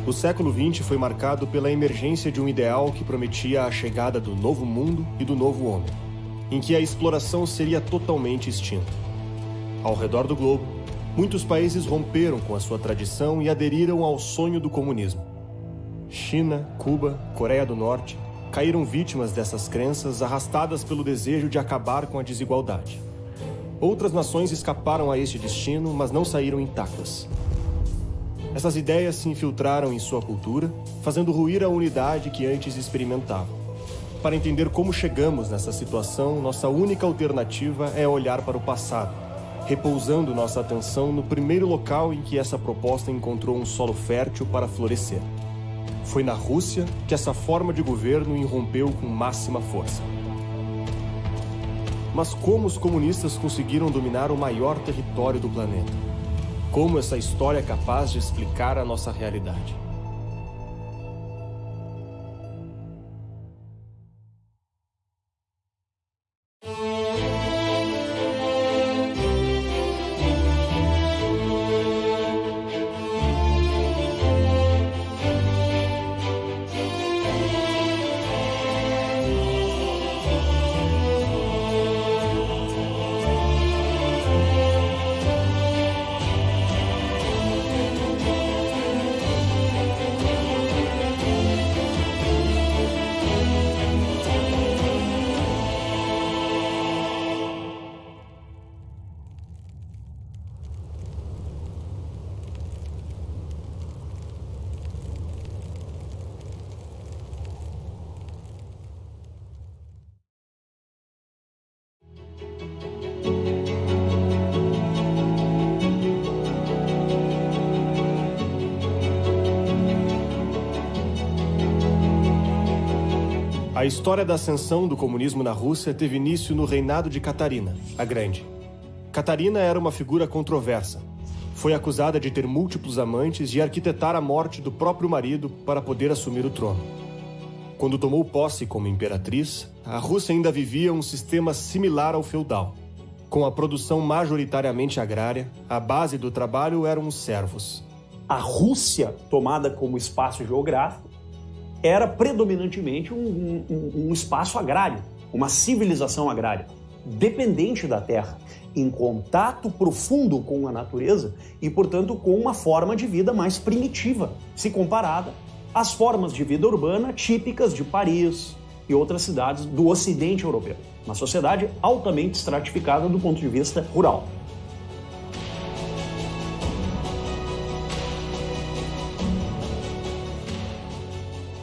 O século XX foi marcado pela emergência de um ideal que prometia a chegada do novo mundo e do novo homem, em que a exploração seria totalmente extinta. Ao redor do globo, muitos países romperam com a sua tradição e aderiram ao sonho do comunismo. China, Cuba, Coreia do Norte caíram vítimas dessas crenças arrastadas pelo desejo de acabar com a desigualdade. Outras nações escaparam a este destino, mas não saíram intactas. Essas ideias se infiltraram em sua cultura, fazendo ruir a unidade que antes experimentavam. Para entender como chegamos nessa situação, nossa única alternativa é olhar para o passado, repousando nossa atenção no primeiro local em que essa proposta encontrou um solo fértil para florescer. Foi na Rússia que essa forma de governo irrompeu com máxima força. Mas como os comunistas conseguiram dominar o maior território do planeta? Como essa história é capaz de explicar a nossa realidade? A história da ascensão do comunismo na Rússia teve início no reinado de Catarina, a Grande. Catarina era uma figura controversa. Foi acusada de ter múltiplos amantes e arquitetar a morte do próprio marido para poder assumir o trono. Quando tomou posse como imperatriz, a Rússia ainda vivia um sistema similar ao feudal. Com a produção majoritariamente agrária, a base do trabalho eram os servos. A Rússia, tomada como espaço geográfico, era predominantemente um espaço agrário, uma civilização agrária, dependente da terra, em contato profundo com a natureza e, portanto, com uma forma de vida mais primitiva, se comparada às formas de vida urbana típicas de Paris e outras cidades do Ocidente europeu. Uma sociedade altamente estratificada do ponto de vista rural.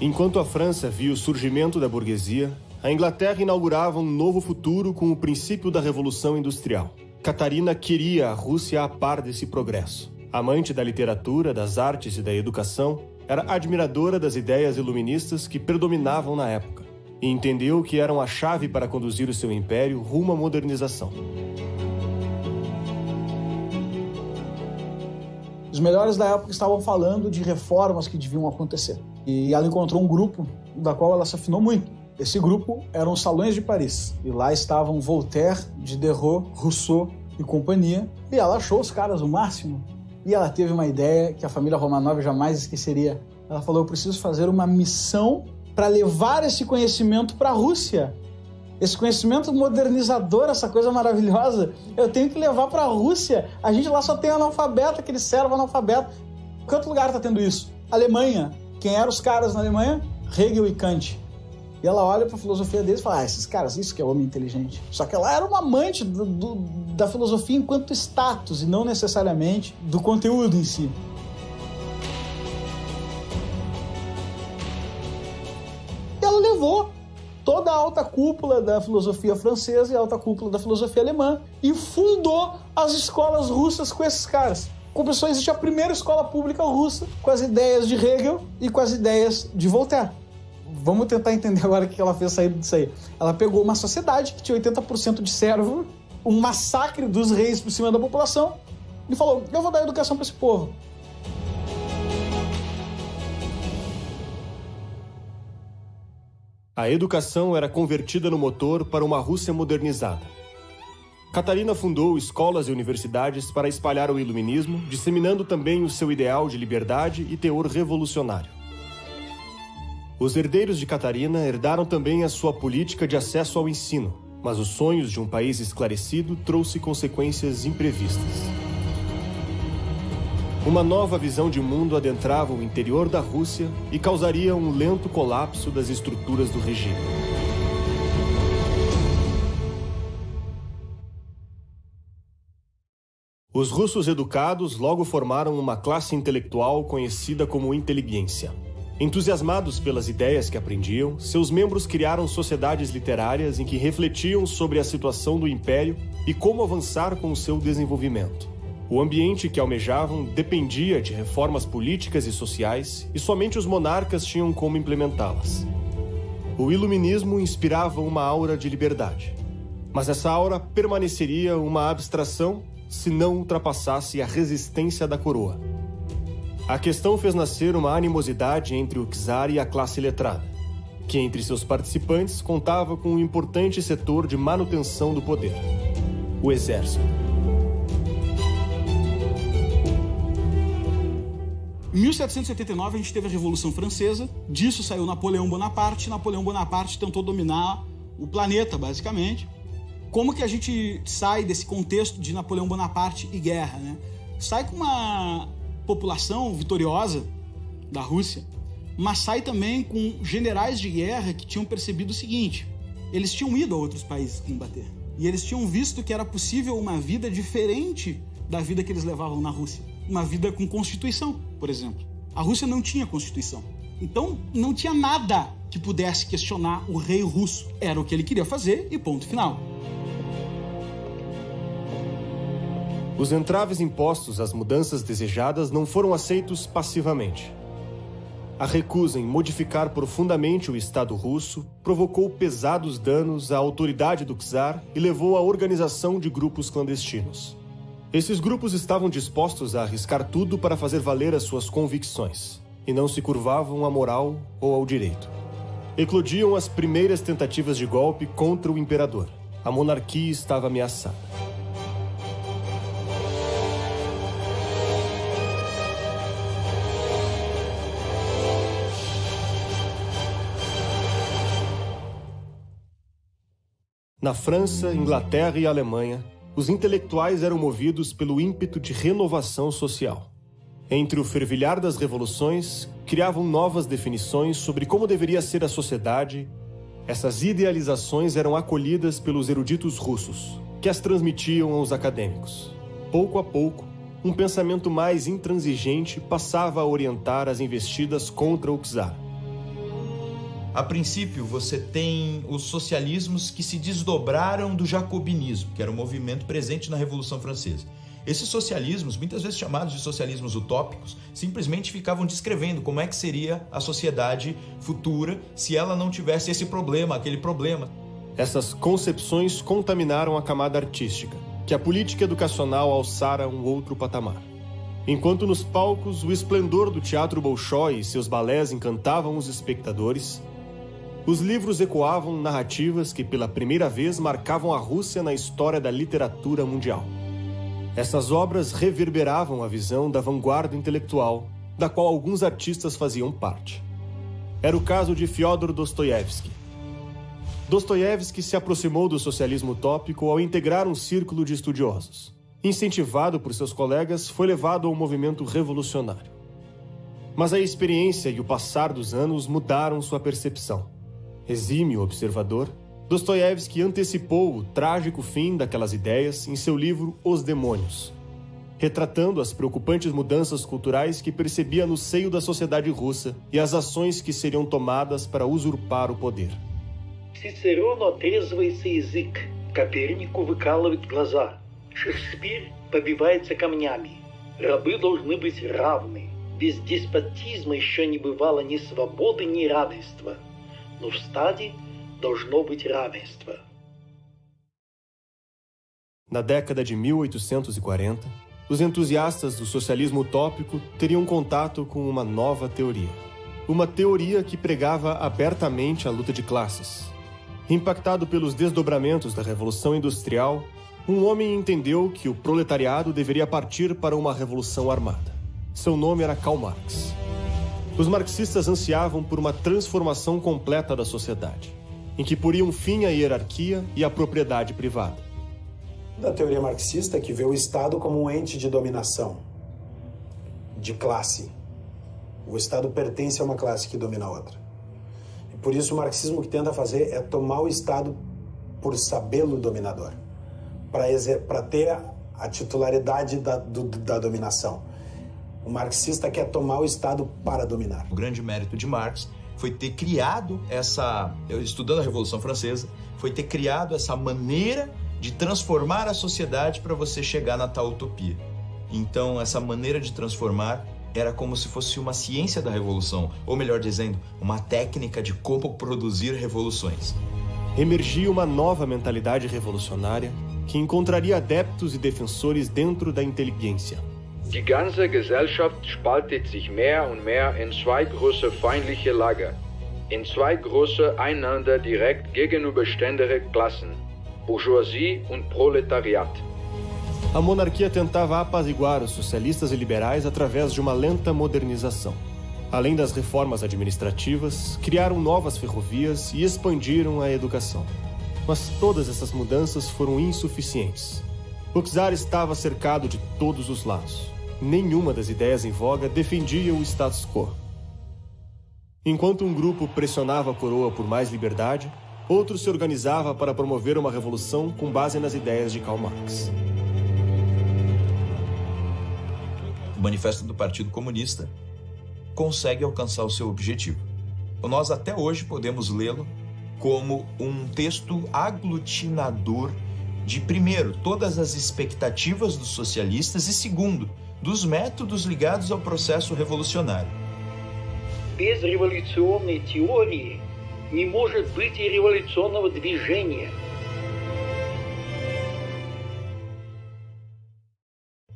Enquanto a França via o surgimento da burguesia, a Inglaterra inaugurava um novo futuro com o princípio da Revolução Industrial. Catarina queria a Rússia a par desse progresso. Amante da literatura, das artes e da educação, era admiradora das ideias iluministas que predominavam na época e entendeu que eram a chave para conduzir o seu império rumo à modernização. Os melhores da época estavam falando de reformas que deviam acontecer. E ela encontrou um grupo da qual ela se afinou muito. Esse grupo eram os Salões de Paris. E lá estavam Voltaire, Diderot, Rousseau e companhia. E ela achou os caras o máximo. E ela teve uma ideia que a família Romanov jamais esqueceria. Ela falou, eu preciso fazer uma missão para levar esse conhecimento para a Rússia. Esse conhecimento modernizador, essa coisa maravilhosa, eu tenho que levar para a Rússia. A gente lá só tem analfabeto, aquele servo analfabeto. Que outro lugar está tendo isso? Alemanha. Quem eram os caras na Alemanha? Hegel e Kant. E ela olha para a filosofia deles e fala, esses caras, isso que é homem inteligente. Só que ela era uma amante da filosofia enquanto status e não necessariamente do conteúdo em si. E ela levou toda a alta cúpula da filosofia francesa e a alta cúpula da filosofia alemã e fundou as escolas russas com esses caras. Começou a existir a primeira escola pública russa com as ideias de Hegel e com as ideias de Voltaire. Vamos tentar entender agora o que ela fez sair disso aí. Ela pegou uma sociedade que tinha 80% de servo, um massacre dos reis por cima da população e falou, eu vou dar educação para esse povo. A educação era convertida no motor para uma Rússia modernizada. Catarina fundou escolas e universidades para espalhar o iluminismo, disseminando também o seu ideal de liberdade e teor revolucionário. Os herdeiros de Catarina herdaram também a sua política de acesso ao ensino, mas os sonhos de um país esclarecido trouxe consequências imprevistas. Uma nova visão de mundo adentrava o interior da Rússia e causaria um lento colapso das estruturas do regime. Os russos educados logo formaram uma classe intelectual conhecida como inteligência. Entusiasmados pelas ideias que aprendiam, seus membros criaram sociedades literárias em que refletiam sobre a situação do império e como avançar com o seu desenvolvimento. O ambiente que almejavam dependia de reformas políticas e sociais, e somente os monarcas tinham como implementá-las. O iluminismo inspirava uma aura de liberdade, mas essa aura permaneceria uma abstração se não ultrapassasse a resistência da coroa. A questão fez nascer uma animosidade entre o czar e a classe letrada, que entre seus participantes contava com um importante setor de manutenção do poder: o exército. Em 1779 a gente teve a Revolução Francesa, disso saiu Napoleão Bonaparte. Napoleão Bonaparte tentou dominar o planeta, basicamente. Como que a gente sai desse contexto de Napoleão Bonaparte e guerra, né? Sai com uma população vitoriosa da Rússia, mas sai também com generais de guerra que tinham percebido o seguinte: eles tinham ido a outros países combater, e eles tinham visto que era possível uma vida diferente da vida que eles levavam na Rússia. Uma vida com constituição, por exemplo. A Rússia não tinha constituição. Então, não tinha nada que pudesse questionar o rei russo. Era o que ele queria fazer e ponto final. Os entraves impostos às mudanças desejadas não foram aceitos passivamente. A recusa em modificar profundamente o Estado russo provocou pesados danos à autoridade do czar e levou à organização de grupos clandestinos. Esses grupos estavam dispostos a arriscar tudo para fazer valer as suas convicções, e não se curvavam à moral ou ao direito. Eclodiam as primeiras tentativas de golpe contra o imperador. A monarquia estava ameaçada. Na França, Inglaterra e Alemanha, os intelectuais eram movidos pelo ímpeto de renovação social. Entre o fervilhar das revoluções, criavam novas definições sobre como deveria ser a sociedade. Essas idealizações eram acolhidas pelos eruditos russos, que as transmitiam aos acadêmicos. Pouco a pouco, um pensamento mais intransigente passava a orientar as investidas contra o czar. A princípio, você tem os socialismos que se desdobraram do jacobinismo, que era um movimento presente na Revolução Francesa. Esses socialismos, muitas vezes chamados de socialismos utópicos, simplesmente ficavam descrevendo como é que seria a sociedade futura se ela não tivesse esse problema, aquele problema. Essas concepções contaminaram a camada artística, que a política educacional alçara um outro patamar. Enquanto nos palcos o esplendor do teatro Bolshoi e seus balés encantavam os espectadores, os livros ecoavam narrativas que pela primeira vez marcavam a Rússia na história da literatura mundial. Essas obras reverberavam a visão da vanguarda intelectual, da qual alguns artistas faziam parte. Era o caso de Fyodor Dostoiévski. Dostoiévski se aproximou do socialismo utópico ao integrar um círculo de estudiosos. Incentivado por seus colegas, foi levado ao movimento revolucionário. Mas a experiência e o passar dos anos mudaram sua percepção. Exímio observador, Dostoiévski antecipou o trágico fim daquelas ideias em seu livro Os Demônios, retratando as preocupantes mudanças culturais que percebia no seio da sociedade russa e as ações que seriam tomadas para usurpar o poder. Цицерон отрезывается язык, Копернику выкалывает глаза, Шекспир побивается камнями. Рабы должны быть равны. Без деспотизма еще не бывало ни свободы, ни равенства. Но в стаде должно быть равенство. Na década de 1840, os entusiastas do socialismo utópico teriam contato com uma nova teoria. Uma teoria que pregava abertamente a luta de classes. Impactado pelos desdobramentos da Revolução Industrial, um homem entendeu que o proletariado deveria partir para uma revolução armada. Seu nome era Karl Marx. Os marxistas ansiavam por uma transformação completa da sociedade, em que poriam fim à hierarquia e à propriedade privada. Da teoria marxista que vê o Estado como um ente de dominação, de classe. O Estado pertence a uma classe que domina a outra. E por isso o marxismo que tenta fazer é tomar o Estado por sabê-lo dominador, para ter a titularidade da dominação. O marxista quer tomar o Estado para dominar. O grande mérito de Marx foi ter criado estudando a Revolução Francesa, foi ter criado essa maneira de transformar a sociedade para você chegar na tal utopia. Então, essa maneira de transformar era como se fosse uma ciência da revolução, ou melhor dizendo, uma técnica de como produzir revoluções. Emergia uma nova mentalidade revolucionária que encontraria adeptos e defensores dentro da inteligência. Die ganze Gesellschaft spaltet sich mehr und mehr in zwei große feindliche Lager, in zwei große einander direkt gegenüberstehende Klassen, Bourgeoisie und Proletariat. A monarquia tentava apaziguar os socialistas e liberais através de uma lenta modernização. Além das reformas administrativas, criaram novas ferrovias e expandiram a educação. Mas todas essas mudanças foram insuficientes. O czar estava cercado de todos os lados. Nenhuma das ideias em voga defendia o status quo. Enquanto um grupo pressionava a coroa por mais liberdade, outro se organizava para promover uma revolução com base nas ideias de Karl Marx. O Manifesto do Partido Comunista consegue alcançar o seu objetivo. Nós até hoje podemos lê-lo como um texto aglutinador de, primeiro, todas as expectativas dos socialistas e, segundo, dos métodos ligados ao processo revolucionário. Без революционной теории не может быть и революционного движения.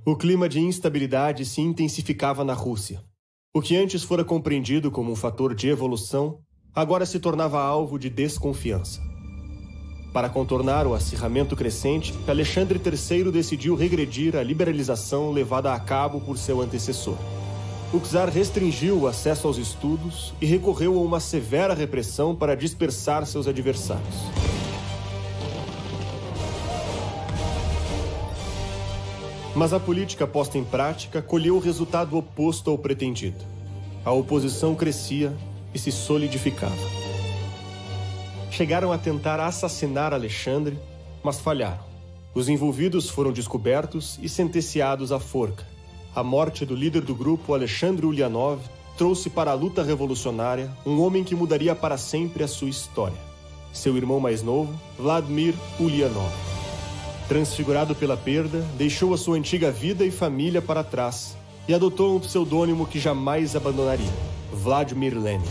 O clima de instabilidade se intensificava na Rússia. O que antes fora compreendido como um fator de evolução, agora se tornava alvo de desconfiança. Para contornar o acirramento crescente, Alexandre III decidiu regredir a liberalização levada a cabo por seu antecessor. O czar restringiu o acesso aos estudos e recorreu a uma severa repressão para dispersar seus adversários. Mas a política posta em prática colheu o resultado oposto ao pretendido. A oposição crescia e se solidificava. Chegaram a tentar assassinar Alexandre, mas falharam. Os envolvidos foram descobertos e sentenciados à forca. A morte do líder do grupo, Alexandre Ulyanov, trouxe para a luta revolucionária um homem que mudaria para sempre a sua história. Seu irmão mais novo, Vladimir Ulyanov. Transfigurado pela perda, deixou a sua antiga vida e família para trás e adotou um pseudônimo que jamais abandonaria, Vladimir Lenin.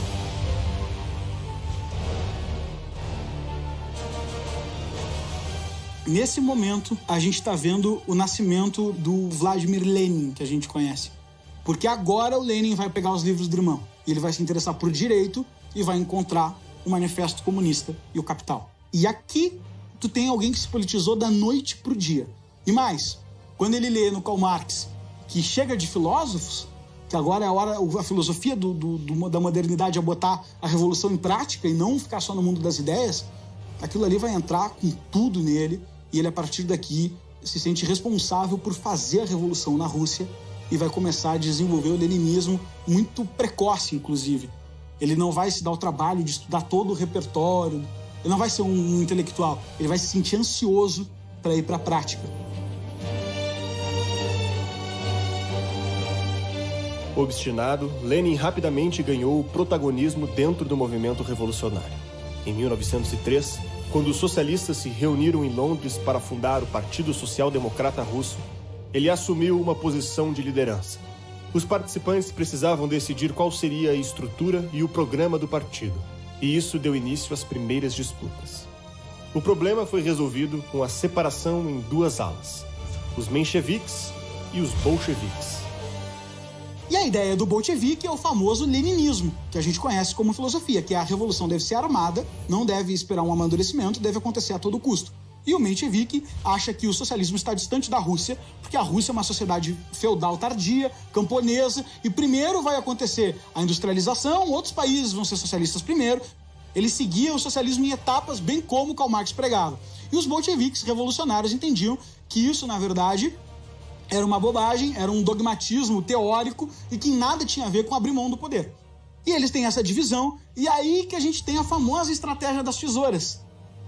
Nesse momento, a gente está vendo o nascimento do Vladimir Lenin, que a gente conhece. Porque agora o Lenin vai pegar os livros do irmão. E ele vai se interessar por direito e vai encontrar o Manifesto Comunista e o Capital. E aqui, tu tem alguém que se politizou da noite pro dia. E mais, quando ele lê no Karl Marx que chega de filósofos, que agora é a filosofia da modernidade é botar a revolução em prática e não ficar só no mundo das ideias, aquilo ali vai entrar com tudo nele. E ele, a partir daqui, se sente responsável por fazer a revolução na Rússia e vai começar a desenvolver o leninismo muito precoce, inclusive. Ele não vai se dar o trabalho de estudar todo o repertório, ele não vai ser um intelectual, ele vai se sentir ansioso para ir para a prática. Obstinado, Lenin rapidamente ganhou o protagonismo dentro do movimento revolucionário. Em 1903, quando os socialistas se reuniram em Londres para fundar o Partido Social Democrata Russo, ele assumiu uma posição de liderança. Os participantes precisavam decidir qual seria a estrutura e o programa do partido, e isso deu início às primeiras disputas. O problema foi resolvido com a separação em duas alas, os mencheviques e os bolcheviques. E a ideia do bolchevique é o famoso leninismo, que a gente conhece como filosofia, que a revolução deve ser armada, não deve esperar um amadurecimento, deve acontecer a todo custo. E o menshevik acha que o socialismo está distante da Rússia, porque a Rússia é uma sociedade feudal tardia, camponesa, e primeiro vai acontecer a industrialização, outros países vão ser socialistas primeiro. Ele seguia o socialismo em etapas, bem como Karl Marx pregava. E os bolcheviques revolucionários entendiam que isso, na verdade, era uma bobagem, era um dogmatismo teórico e que nada tinha a ver com abrir mão do poder. E eles têm essa divisão, e aí que a gente tem a famosa estratégia das tesouras.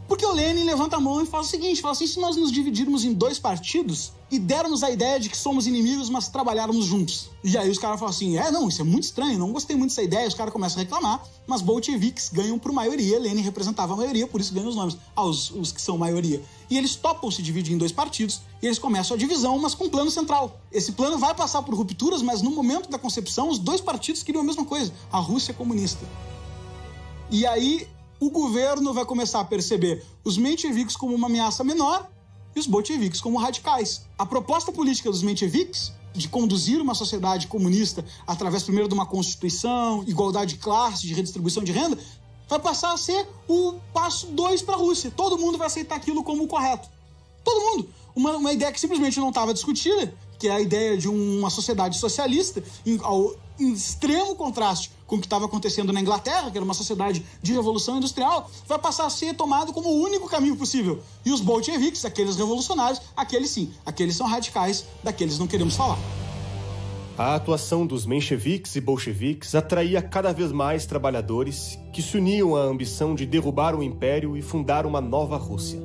Porque o Lenin levanta a mão e fala o seguinte, fala assim, se nós nos dividirmos em 2 partidos e dermos a ideia de que somos inimigos, mas trabalharmos juntos. E aí os caras falam assim, não, isso é muito estranho, não gostei muito dessa ideia, os caras começam a reclamar, mas bolcheviques ganham por maioria, Lenin representava a maioria, por isso ganham os nomes, os que são maioria. E eles topam se dividir em 2 partidos, e eles começam a divisão, mas com um plano central. Esse plano vai passar por rupturas, mas no momento da concepção, os 2 partidos queriam a mesma coisa, a Rússia comunista. E aí o governo vai começar a perceber os mencheviques como uma ameaça menor e os bolcheviques como radicais. A proposta política dos mencheviques de conduzir uma sociedade comunista através primeiro de uma constituição, igualdade de classe, de redistribuição de renda, vai passar a ser o passo 2 para a Rússia. Todo mundo vai aceitar aquilo como correto. Todo mundo. Uma ideia que simplesmente não estava discutida, que é a ideia de uma sociedade socialista, em extremo contraste com o que estava acontecendo na Inglaterra, que era uma sociedade de revolução industrial, vai passar a ser tomado como o único caminho possível. E os bolcheviques, aqueles revolucionários, aqueles sim, aqueles são radicais, daqueles não queremos falar. A atuação dos mencheviques e bolcheviques atraía cada vez mais trabalhadores que se uniam à ambição de derrubar o império e fundar uma nova Rússia.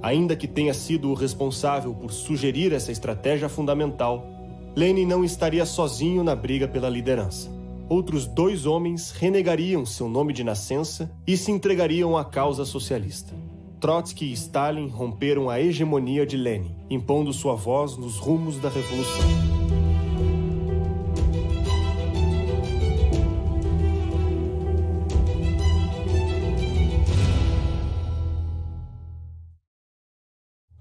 Ainda que tenha sido o responsável por sugerir essa estratégia fundamental, Lenin não estaria sozinho na briga pela liderança. Outros 2 homens renegariam seu nome de nascença e se entregariam à causa socialista. Trotsky e Stalin romperam a hegemonia de Lenin, impondo sua voz nos rumos da revolução.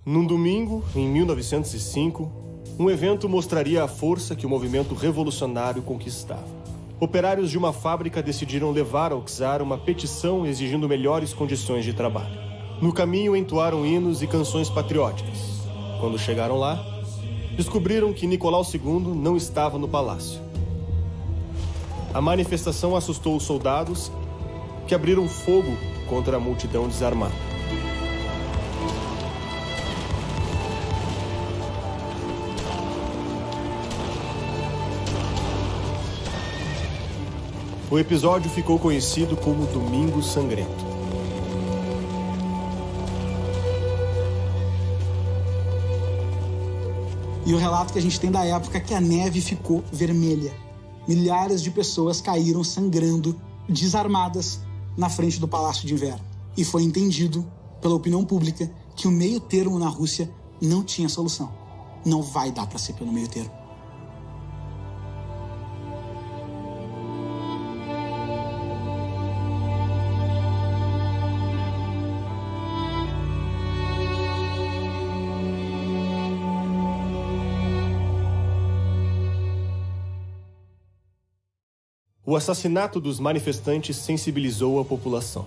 Num domingo, em 1905, um evento mostraria a força que o movimento revolucionário conquistava. Operários de uma fábrica decidiram levar ao czar uma petição exigindo melhores condições de trabalho. No caminho entoaram hinos e canções patrióticas. Quando chegaram lá, descobriram que Nicolau II não estava no palácio. A manifestação assustou os soldados, que abriram fogo contra a multidão desarmada. O episódio ficou conhecido como Domingo Sangrento. E o relato que a gente tem da época é que a neve ficou vermelha. Milhares de pessoas caíram sangrando, desarmadas, na frente do Palácio de Inverno. E foi entendido pela opinião pública que o meio termo na Rússia não tinha solução. Não vai dar para ser pelo meio termo. O assassinato dos manifestantes sensibilizou a população.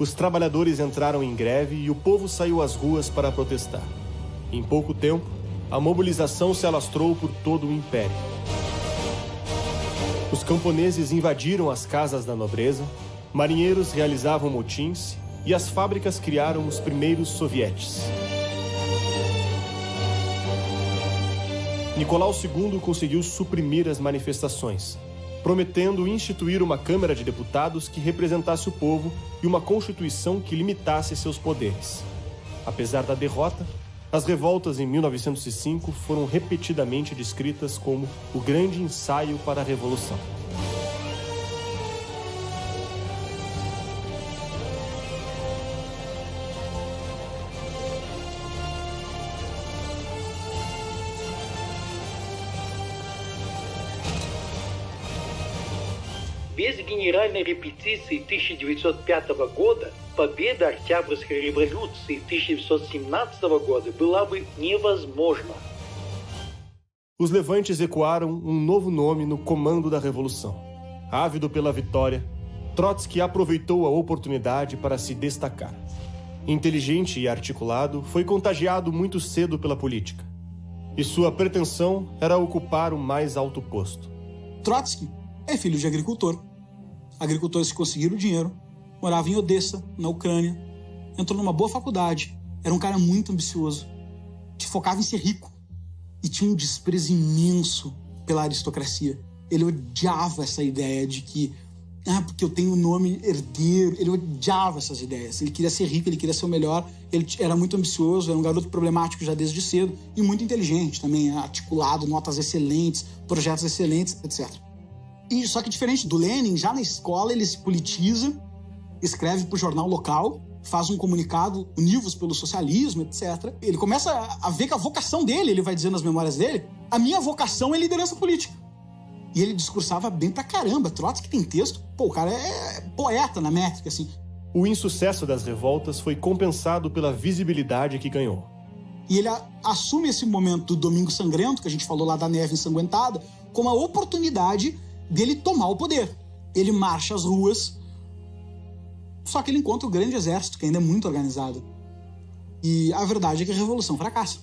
Os trabalhadores entraram em greve e o povo saiu às ruas para protestar. Em pouco tempo, a mobilização se alastrou por todo o império. Os camponeses invadiram as casas da nobreza, marinheiros realizavam motins e as fábricas criaram os primeiros sovietes. Nicolau II conseguiu suprimir as manifestações, prometendo instituir uma Câmara de Deputados que representasse o povo e uma Constituição que limitasse seus poderes. Apesar da derrota, as revoltas em 1905 foram repetidamente descritas como o grande ensaio para a Revolução. Без генеральной репетиции 1905 года победа Октябрьской революции 1917 года была бы невозможна. Os levantes ecoaram um novo nome no comando da Revolução. Ávido pela vitória, Trotsky aproveitou a oportunidade para se destacar. Inteligente e articulado, foi contagiado muito cedo pela política. E sua pretensão era ocupar o mais alto posto. Trotsky é filho de agricultor. Agricultores que conseguiram dinheiro, morava em Odessa, na Ucrânia, entrou numa boa faculdade, era um cara muito ambicioso, que focava em ser rico e tinha um desprezo imenso pela aristocracia. Ele odiava essa ideia de que, porque eu tenho o nome herdeiro, ele odiava essas ideias. Ele queria ser rico, ele queria ser o melhor, ele era muito ambicioso, era um garoto problemático já desde cedo e muito inteligente também, articulado, notas excelentes, projetos excelentes, etc. E só que diferente do Lenin, já na escola ele se politiza, escreve para o jornal local, faz um comunicado univos pelo socialismo, etc. Ele começa a ver que a vocação dele, ele vai dizer nas memórias dele, a minha vocação é liderança política. E ele discursava bem pra caramba. Trotsky tem texto, o cara é poeta na métrica, assim. O insucesso das revoltas foi compensado pela visibilidade que ganhou. E ele assume esse momento do Domingo Sangrento, que a gente falou lá da neve ensanguentada, como a oportunidade dele tomar o poder. Ele marcha as ruas, só que ele encontra o grande exército, que ainda é muito organizado. E a verdade é que a revolução fracassa.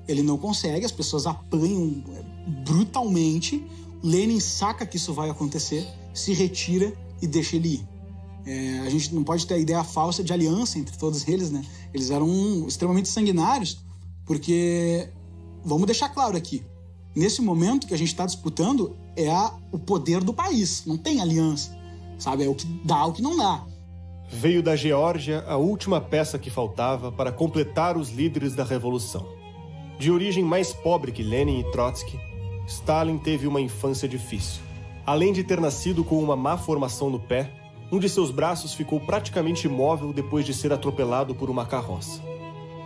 Ele não consegue, as pessoas apanham brutalmente. Lenin saca que isso vai acontecer, se retira e deixa ele ir. A gente não pode ter a ideia falsa de aliança entre todos eles, né? Eles eram extremamente sanguinários, porque, vamos deixar claro aqui, nesse momento que a gente está disputando é o poder do país, não tem aliança, sabe? É o que dá, o que não dá. Veio da Geórgia a última peça que faltava para completar os líderes da Revolução. De origem mais pobre que Lenin e Trotsky, Stalin teve uma infância difícil. Além de ter nascido com uma má formação no pé, um de seus braços ficou praticamente imóvel depois de ser atropelado por uma carroça.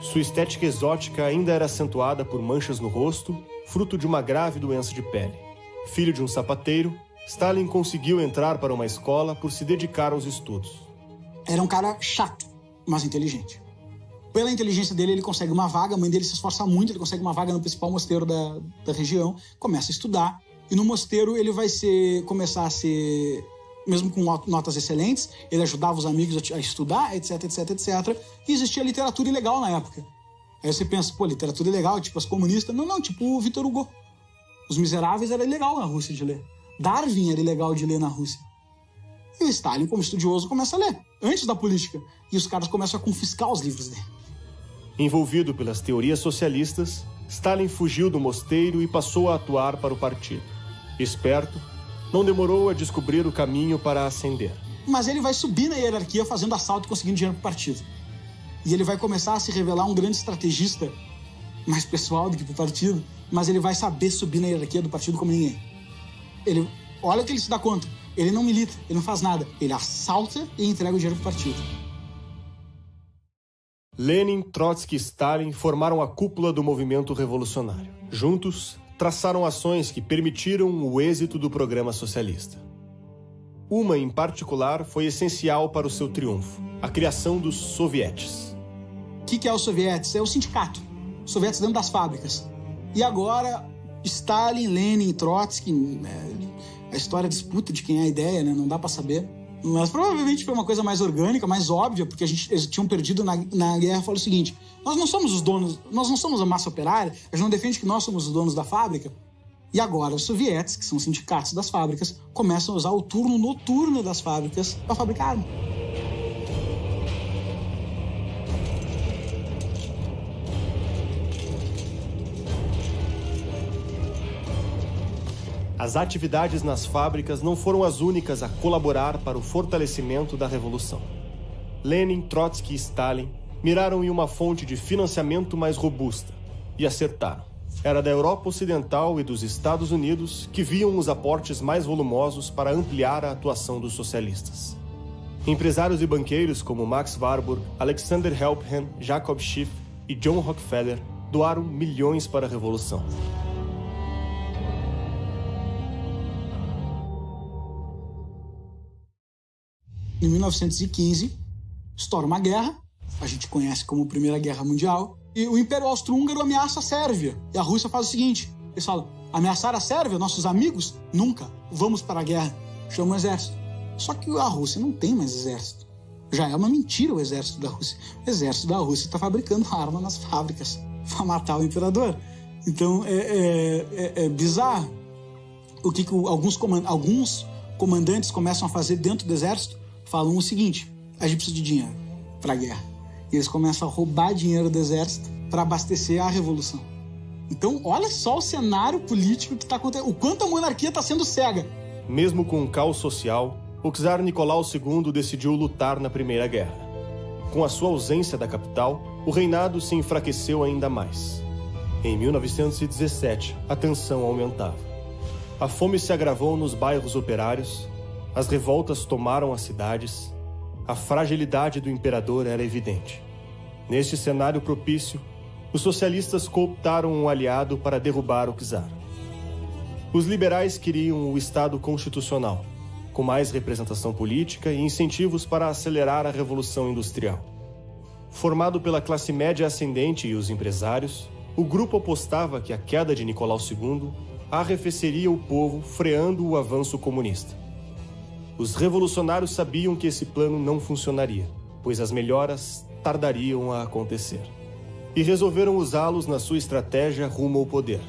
Sua estética exótica ainda era acentuada por manchas no rosto, fruto de uma grave doença de pele. Filho de um sapateiro, Stalin conseguiu entrar para uma escola por se dedicar aos estudos. Era um cara chato, mas inteligente. Pela inteligência dele, ele consegue uma vaga, a mãe dele se esforça muito, ele consegue uma vaga no principal mosteiro da região, começa a estudar, e no mosteiro ele vai começar a ser, mesmo com notas excelentes, ele ajudava os amigos a estudar, etc, etc, etc, e existia literatura ilegal na época. Aí você pensa, literatura ilegal, tipo as comunistas? Não, tipo o Victor Hugo. Os Miseráveis era ilegal na Rússia de ler. Darwin era ilegal de ler na Rússia. E o Stalin, como estudioso, começa a ler, antes da política, e os caras começam a confiscar os livros dele. Envolvido pelas teorias socialistas, Stalin fugiu do mosteiro e passou a atuar para o partido. Esperto, não demorou a descobrir o caminho para ascender. Mas ele vai subir na hierarquia fazendo assalto e conseguindo dinheiro para o partido. E ele vai começar a se revelar um grande estrategista, mais pessoal do que para o partido, mas ele vai saber subir na hierarquia do partido como ninguém. Olha o que ele se dá conta. Ele não milita, ele não faz nada. Ele assalta e entrega o dinheiro para o partido. Lenin, Trotsky e Stalin formaram a cúpula do movimento revolucionário. Juntos, traçaram ações que permitiram o êxito do programa socialista. Uma, em particular, foi essencial para o seu triunfo: a criação dos sovietes. O que é os sovietes? É o sindicato. Os sovietes dentro das fábricas. E agora, Stalin, Lenin e Trotsky, a história disputa de quem é a ideia, né? Não dá para saber. Mas provavelmente foi uma coisa mais orgânica, mais óbvia, porque eles tinham perdido na guerra. Falou o seguinte: nós não somos os donos, nós não somos a massa operária, a gente não defende que nós somos os donos da fábrica. E agora os sovietes, que são os sindicatos das fábricas, começam a usar o turno noturno das fábricas para fabricar arma. As atividades nas fábricas não foram as únicas a colaborar para o fortalecimento da Revolução. Lenin, Trotsky e Stalin miraram em uma fonte de financiamento mais robusta e acertaram. Era da Europa Ocidental e dos Estados Unidos que viam os aportes mais volumosos para ampliar a atuação dos socialistas. Empresários e banqueiros como Max Warburg, Alexander Helphen, Jacob Schiff e John Rockefeller doaram milhões para a Revolução. Em 1915, estoura uma guerra, a gente conhece como Primeira Guerra Mundial, e o Império Austro-Húngaro ameaça a Sérvia. E a Rússia faz o seguinte, eles falam: ameaçar a Sérvia, nossos amigos? Nunca, vamos para a guerra. Chama o exército. Só que a Rússia não tem mais exército. Já é uma mentira o exército da Rússia. O exército da Rússia está fabricando arma nas fábricas para matar o imperador. Então é bizarro o que alguns comandantes começam a fazer dentro do exército. Falam o seguinte: a gente precisa de dinheiro para a guerra. E eles começam a roubar dinheiro do exército para abastecer a revolução. Então olha só o cenário político que está acontecendo, o quanto a monarquia está sendo cega. Mesmo com um caos social, o czar Nicolau II decidiu lutar na Primeira Guerra. Com a sua ausência da capital, o reinado se enfraqueceu ainda mais. Em 1917, a tensão aumentava. A fome se agravou nos bairros operários, as revoltas tomaram as cidades, a fragilidade do imperador era evidente. Neste cenário propício, os socialistas cooptaram um aliado para derrubar o czar. Os liberais queriam o Estado constitucional, com mais representação política e incentivos para acelerar a Revolução Industrial. Formado pela classe média ascendente e os empresários, o grupo apostava que a queda de Nicolau II arrefeceria o povo, freando o avanço comunista. Os revolucionários sabiam que esse plano não funcionaria, pois as melhoras tardariam a acontecer. E resolveram usá-los na sua estratégia rumo ao poder.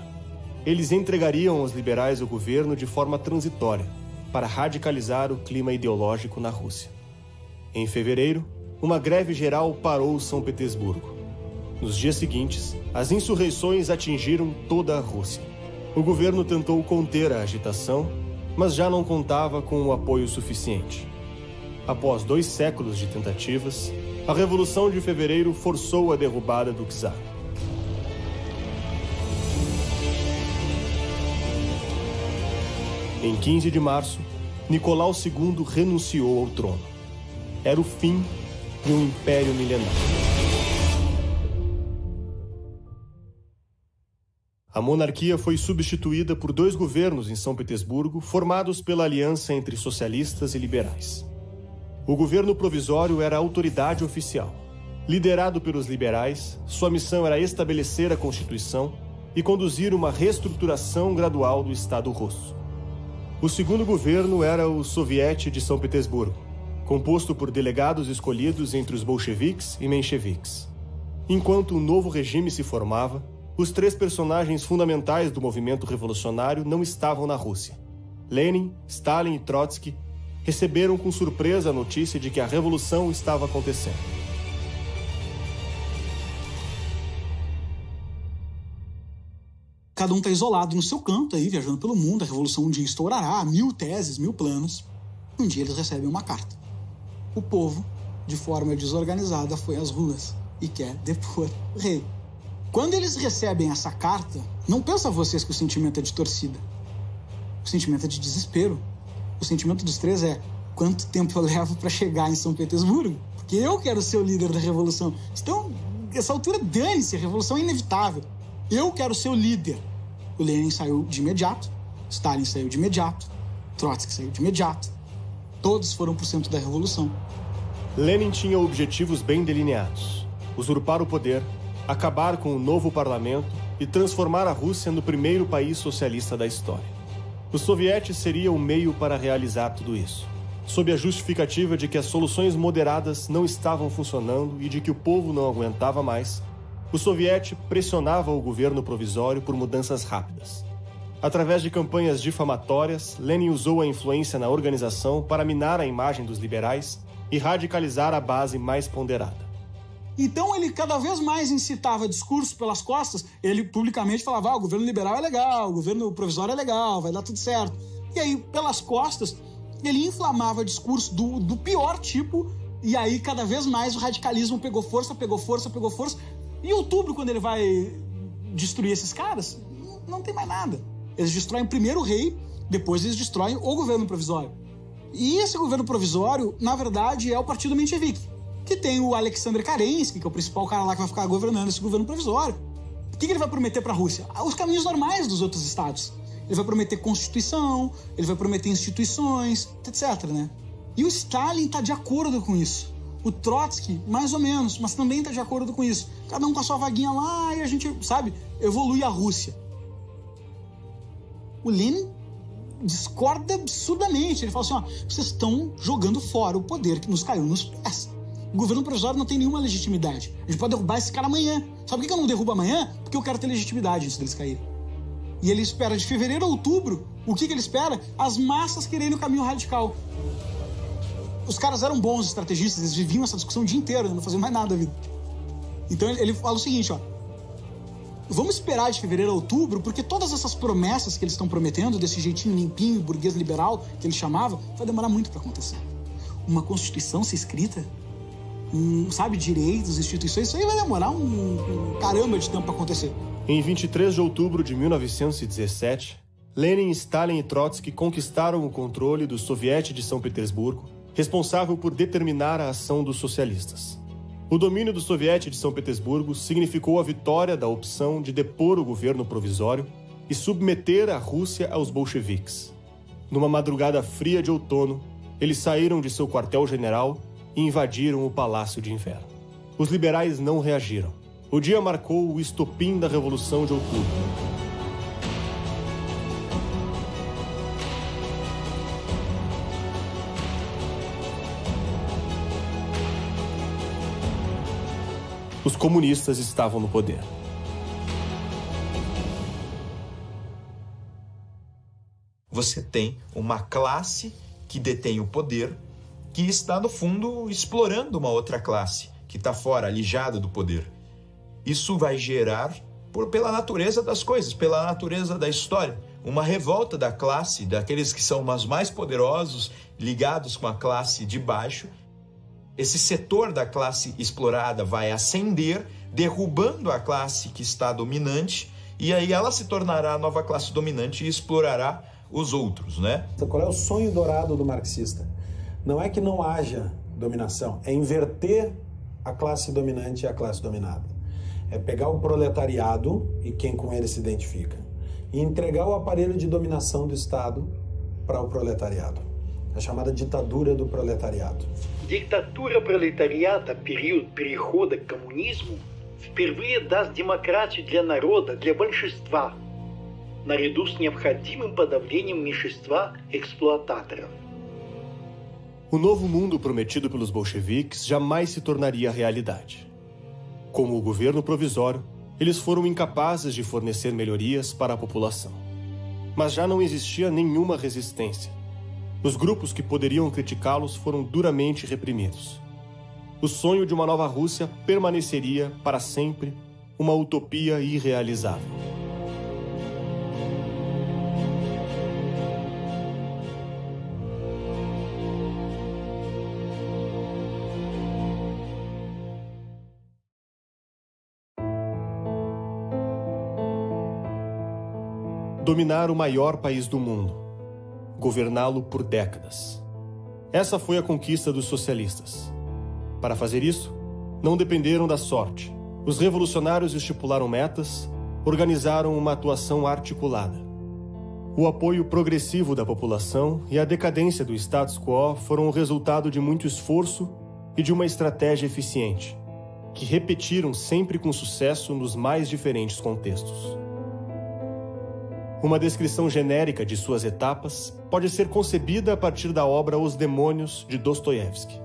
Eles entregariam aos liberais o governo de forma transitória, para radicalizar o clima ideológico na Rússia. Em fevereiro, uma greve geral parou São Petersburgo. Nos dias seguintes, as insurreições atingiram toda a Rússia. O governo tentou conter a agitação, mas já não contava com o apoio suficiente. Após 2 séculos de tentativas, a Revolução de Fevereiro forçou a derrubada do czar. Em 15 de março, Nicolau II renunciou ao trono. Era o fim de um império milenar. A monarquia foi substituída por 2 governos em São Petersburgo, formados pela aliança entre socialistas e liberais. O governo provisório era a autoridade oficial. Liderado pelos liberais, sua missão era estabelecer a Constituição e conduzir uma reestruturação gradual do Estado russo. O segundo governo era o Soviete de São Petersburgo, composto por delegados escolhidos entre os bolcheviques e mencheviques. Enquanto um novo regime se formava, os 3 personagens fundamentais do movimento revolucionário não estavam na Rússia. Lenin, Stalin e Trotsky receberam com surpresa a notícia de que a revolução estava acontecendo. Cada um está isolado no seu canto, aí, viajando pelo mundo. A revolução um dia estourará, 1000 teses, 1000 planos. Um dia eles recebem uma carta. O povo, de forma desorganizada, foi às ruas e quer depor o rei. Quando eles recebem essa carta, não pensa vocês que o sentimento é de torcida. O sentimento é de desespero. O sentimento dos 3 é: quanto tempo eu levo para chegar em São Petersburgo? Porque eu quero ser o líder da revolução. Então, essa altura, dane-se, a revolução é inevitável. Eu quero ser o líder. O Lenin saiu de imediato, Stalin saiu de imediato, Trotsky saiu de imediato. Todos foram pro centro da revolução. Lenin tinha objetivos bem delineados: usurpar o poder, acabar com o novo parlamento e transformar a Rússia no primeiro país socialista da história. Os sovietes seriam o meio para realizar tudo isso, sob a justificativa de que as soluções moderadas não estavam funcionando e de que o povo não aguentava mais. O soviete pressionava o governo provisório por mudanças rápidas. Através de campanhas difamatórias, Lenin usou a influência na organização para minar a imagem dos liberais e radicalizar a base mais ponderada. Então ele cada vez mais incitava discurso pelas costas. Ele publicamente falava: o governo liberal é legal, o governo provisório é legal, vai dar tudo certo. E aí, pelas costas, ele inflamava discurso do pior tipo. E aí, cada vez mais, o radicalismo pegou força. Em outubro, quando ele vai destruir esses caras, não tem mais nada. Eles destroem primeiro o rei, depois eles destroem o governo provisório. E esse governo provisório, na verdade, é o partido menchevique, que tem o Alexander Kerensky, que é o principal cara lá que vai ficar governando esse governo provisório. O que ele vai prometer para a Rússia? Os caminhos normais dos outros estados. Ele vai prometer constituição, ele vai prometer instituições, etc, né? E o Stalin está de acordo com isso. O Trotsky, mais ou menos, mas também está de acordo com isso. Cada um com a sua vaguinha lá e a gente, sabe, evolui a Rússia. O Lenin discorda absurdamente. Ele fala assim: vocês estão jogando fora o poder que nos caiu nos pés. O governo provisório não tem nenhuma legitimidade. A gente pode derrubar esse cara amanhã. Sabe por que eu não derrubo amanhã? Porque eu quero ter legitimidade antes deles caírem. E ele espera de fevereiro a outubro. O que ele espera? As massas quererem o caminho radical. Os caras eram bons estrategistas, eles viviam essa discussão o dia inteiro, não faziam mais nada da vida. Então ele fala o seguinte, ó. Vamos esperar de fevereiro a outubro, porque todas essas promessas que eles estão prometendo, desse jeitinho limpinho, burguês liberal, que ele chamava, vai demorar muito para acontecer. Uma Constituição ser escrita, sabe, direitos, instituições, isso aí vai demorar um caramba de tempo para acontecer. Em 23 de outubro de 1917, Lenin, Stalin e Trotsky conquistaram o controle do Soviete de São Petersburgo, responsável por determinar a ação dos socialistas. O domínio do Soviete de São Petersburgo significou a vitória da opção de depor o governo provisório e submeter a Rússia aos bolcheviques. Numa madrugada fria de outono, eles saíram de seu quartel-general e invadiram o Palácio de Inverno. Os liberais não reagiram. O dia marcou o estopim da Revolução de Outubro. Os comunistas estavam no poder. Você tem uma classe que detém o poder, que está, no fundo, explorando uma outra classe, que está fora, alijada do poder. Isso vai gerar, pela natureza das coisas, pela natureza da história, uma revolta da classe, daqueles que são os mais poderosos, ligados com a classe de baixo. Esse setor da classe explorada vai ascender, derrubando a classe que está dominante, e aí ela se tornará a nova classe dominante e explorará os outros, né? Qual é o sonho dourado do marxista? Não é que não haja dominação, é inverter a classe dominante e a classe dominada. É pegar o proletariado e quem com ele se identifica e entregar o aparelho de dominação do Estado para o proletariado. A chamada ditadura do proletariado. Диктатура пролетариата, период перехода к коммунизму, впервые даст демократию для народа, для большинства, наряду с необходимым подавлением меньшинства эксплуататоров. O novo mundo prometido pelos bolcheviques jamais se tornaria realidade. Como o governo provisório, eles foram incapazes de fornecer melhorias para a população. Mas já não existia nenhuma resistência. Os grupos que poderiam criticá-los foram duramente reprimidos. O sonho de uma nova Rússia permaneceria, para sempre, uma utopia irrealizável. Dominar o maior país do mundo. Governá-lo por décadas. Essa foi a conquista dos socialistas. Para fazer isso, não dependeram da sorte. Os revolucionários estipularam metas, organizaram uma atuação articulada. O apoio progressivo da população e a decadência do status quo foram o resultado de muito esforço e de uma estratégia eficiente, que repetiram sempre com sucesso nos mais diferentes contextos. Uma descrição genérica de suas etapas pode ser concebida a partir da obra Os Demônios, de Dostoiévski.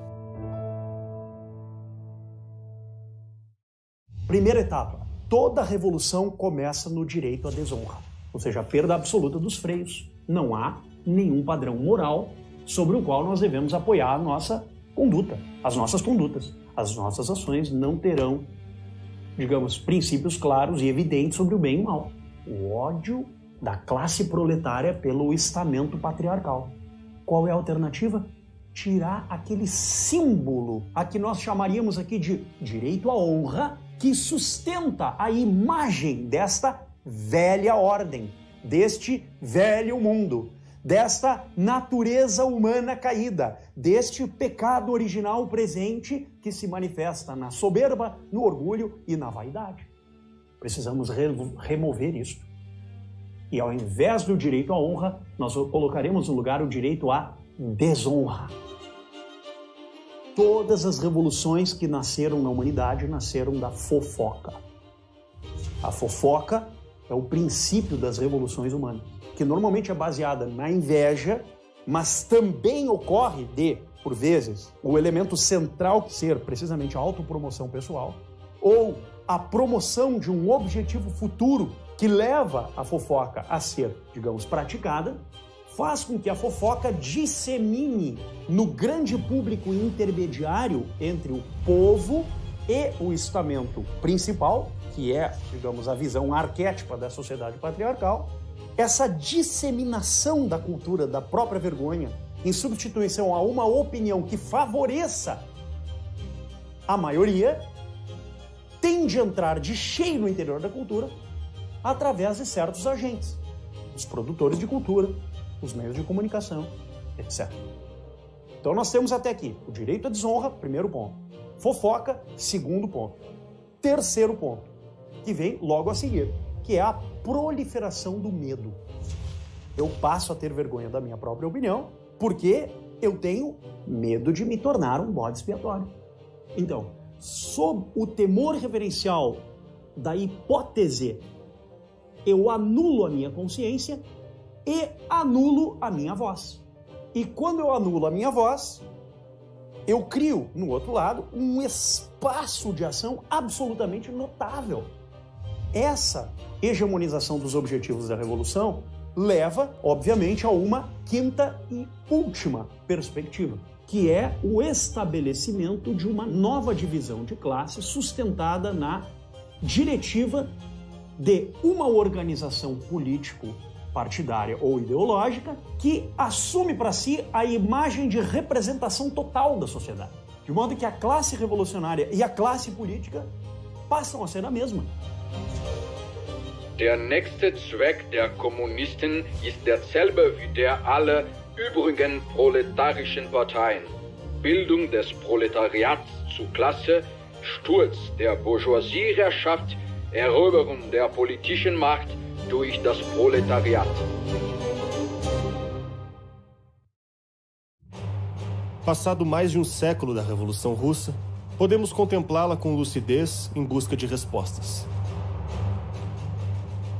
Primeira etapa. Toda revolução começa no direito à desonra, ou seja, a perda absoluta dos freios. Não há nenhum padrão moral sobre o qual nós devemos apoiar a nossa conduta, as nossas condutas. As nossas ações não terão, digamos, princípios claros e evidentes sobre o bem e o mal. O ódio da classe proletária pelo estamento patriarcal. Qual é a alternativa? Tirar aquele símbolo, a que nós chamaríamos aqui de direito à honra, que sustenta a imagem desta velha ordem, deste velho mundo, desta natureza humana caída, deste pecado original presente que se manifesta na soberba, no orgulho e na vaidade. Precisamos remover isso. E ao invés do direito à honra, nós colocaremos no lugar o direito à desonra. Todas as revoluções que nasceram na humanidade nasceram da fofoca. A fofoca é o princípio das revoluções humanas, que normalmente é baseada na inveja, mas também ocorre de por vezes, o elemento central ser precisamente a autopromoção pessoal ou a promoção de um objetivo futuro que leva a fofoca a ser, digamos, praticada, faz com que a fofoca dissemine no grande público intermediário entre o povo e o estamento principal, que é, digamos, a visão arquétipa da sociedade patriarcal, essa disseminação da cultura da própria vergonha em substituição a uma opinião que favoreça a maioria, tende a entrar de cheio no interior da cultura através de certos agentes, os produtores de cultura, os meios de comunicação, etc. Então nós temos até aqui o direito à desonra, primeiro ponto. Fofoca, segundo ponto. Terceiro ponto, que vem logo a seguir, que é a proliferação do medo. Eu passo a ter vergonha da minha própria opinião porque eu tenho medo de me tornar um bode expiatório. Então, sob o temor reverencial da hipótese, eu anulo a minha consciência e anulo a minha voz. E quando eu anulo a minha voz, eu crio, no outro lado, um espaço de ação absolutamente notável. Essa hegemonização dos objetivos da revolução leva, obviamente, a uma quinta e última perspectiva, que é o estabelecimento de uma nova divisão de classe sustentada na diretiva de uma organização político-partidária ou ideológica que assume para si a imagem de representação total da sociedade. De modo que a classe revolucionária e a classe política passam a ser a mesma. Der nächste Zweck der Kommunisten ist derselbe wie der aller übrigen proletarischen Parteien. Bildung des Proletariats zu Klasse, Sturz der Bourgeoisieherrschaft, Eroberung der politischen Macht durch das Proletariat. Passado mais de um século da Revolução Russa, podemos contemplá-la com lucidez em busca de respostas.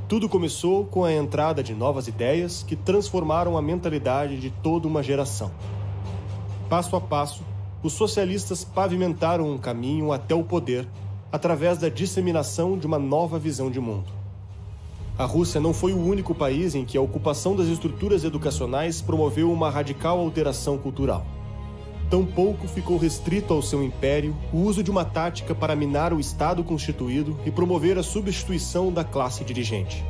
Tudo começou com a entrada de novas ideias que transformaram a mentalidade de toda uma geração. Passo a passo, os socialistas pavimentaram um caminho até o poder através da disseminação de uma nova visão de mundo. A Rússia não foi o único país em que a ocupação das estruturas educacionais promoveu uma radical alteração cultural. Tampouco ficou restrito ao seu império o uso de uma tática para minar o Estado constituído e promover a substituição da classe dirigente.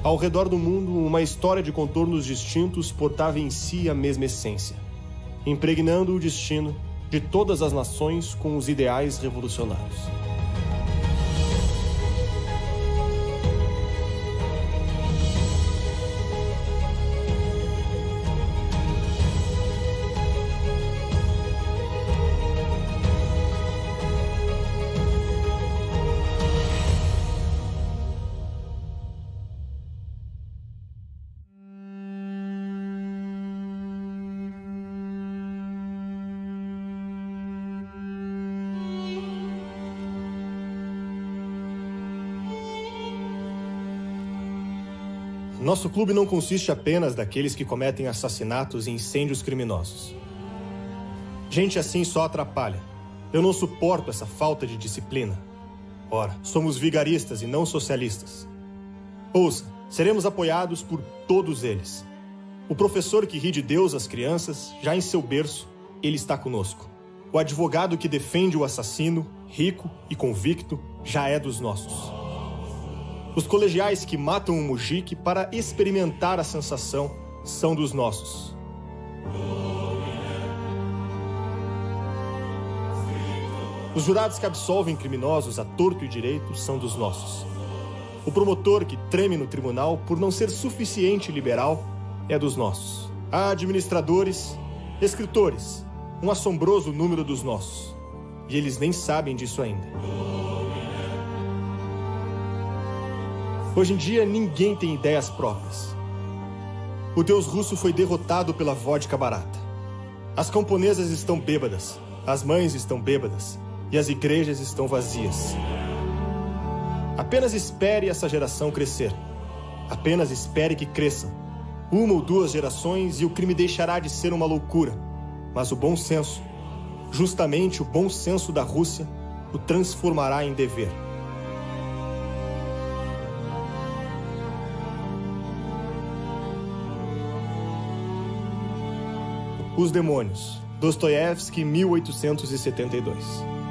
Ao redor do mundo, uma história de contornos distintos portava em si a mesma essência, impregnando o destino de todas as nações com os ideais revolucionários. Nosso clube não consiste apenas daqueles que cometem assassinatos e incêndios criminosos. Gente assim só atrapalha. Eu não suporto essa falta de disciplina. Ora, somos vigaristas e não socialistas. Ouça, seremos apoiados por todos eles. O professor que ri de Deus às crianças, já em seu berço, ele está conosco. O advogado que defende o assassino, rico e convicto, já é dos nossos. Os colegiais que matam um mujique para experimentar a sensação são dos nossos. Os jurados que absolvem criminosos a torto e direito são dos nossos. O promotor que treme no tribunal por não ser suficiente liberal é dos nossos. Há administradores, escritores, um assombroso número dos nossos. E eles nem sabem disso ainda. Hoje em dia, ninguém tem ideias próprias. O deus russo foi derrotado pela vodka barata. As camponesas estão bêbadas, as mães estão bêbadas e as igrejas estão vazias. Apenas espere essa geração crescer. Apenas espere que cresçam. Uma ou duas gerações e o crime deixará de ser uma loucura. Mas o bom senso, justamente o bom senso da Rússia, o transformará em dever. Os Demônios, Dostoiévski, 1872.